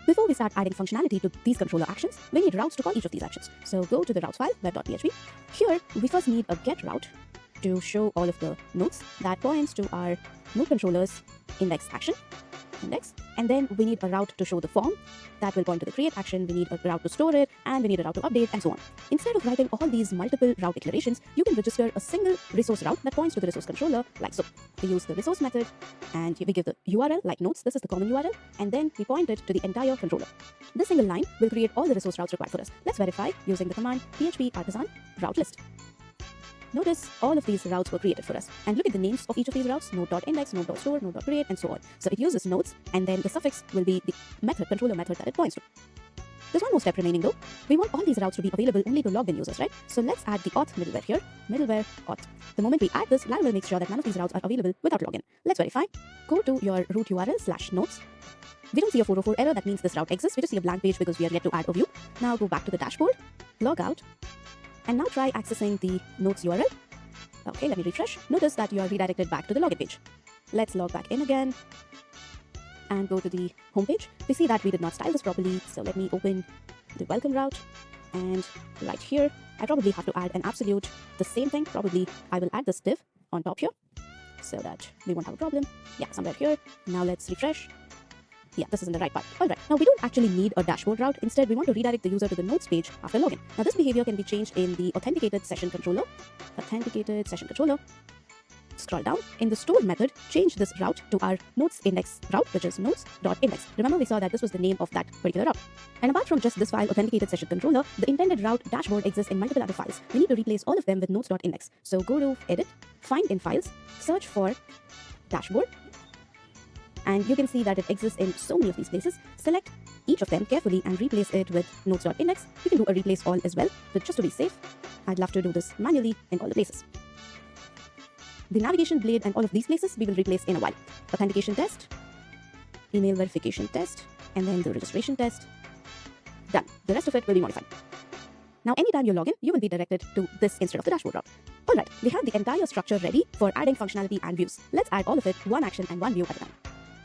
Before we start adding functionality to these controller actions, we need routes to call each of these actions. So go to the routes file, web.php. Here, we first need a get route to show all of the nodes that points to our node controller's index action. And then we need a route to show the form that will point to the create action. We need a route to store it, and we need a route to update, and so on. Instead of writing all these multiple route declarations, you can register a single resource route that points to the resource controller like so. We use the resource method, and we give the URL like nodes. This is the common URL, and then we point it to the entire controller. This single line will create all the resource routes required for us. Let's verify using the command php artisan route list. Notice all of these routes were created for us. And look at the names of each of these routes: node.index, node.store, node.create, and so on. So it uses nodes, and then the suffix will be the controller method that it points to. There's one more step remaining though. We want all these routes to be available only to logged in users, right? So let's add the auth middleware here, middleware auth. The moment we add this, Laravel makes sure that none of these routes are available without login. Let's verify. Go to your root URL/nodes. We don't see a 404 error, that means this route exists. We just see a blank page because we are yet to add a view. Now go back to the dashboard, log out, and now try accessing the nodes URL. Okay, let me refresh. Notice that you are redirected back to the login page. Let's log back in again and go to the home page. We see that we did not style this properly, so let me open the welcome route, and right here I probably have to add an absolute, the same thing. Probably I will add this div on top here so that we won't have a problem. Yeah, somewhere here. Now let's refresh. Yeah, this is in the right part. Alright, now we don't actually need a dashboard route. Instead, we want to redirect the user to the nodes page after login. Now this behavior can be changed in the authenticated session controller. Scroll down. In the store method, change this route to our nodes index route, which is nodes.index. Remember, we saw that this was the name of that particular route. And apart from just this file, authenticated session controller, the intended route dashboard exists in multiple other files. We need to replace all of them with nodes.index. So go to edit, find in files, search for dashboard, and you can see that it exists in so many of these places. Select each of them carefully and replace it with nodes.index. You can do a replace all as well, but just to be safe, I'd love to do this manually in all the places. The navigation blade and all of these places we will replace in a while. Authentication test, email verification test, and then the registration test. Done. The rest of it will be modified. Now, anytime you log in, you will be directed to this instead of the dashboard route. Alright, we have the entire structure ready for adding functionality and views. Let's add all of it, one action and one view at a time.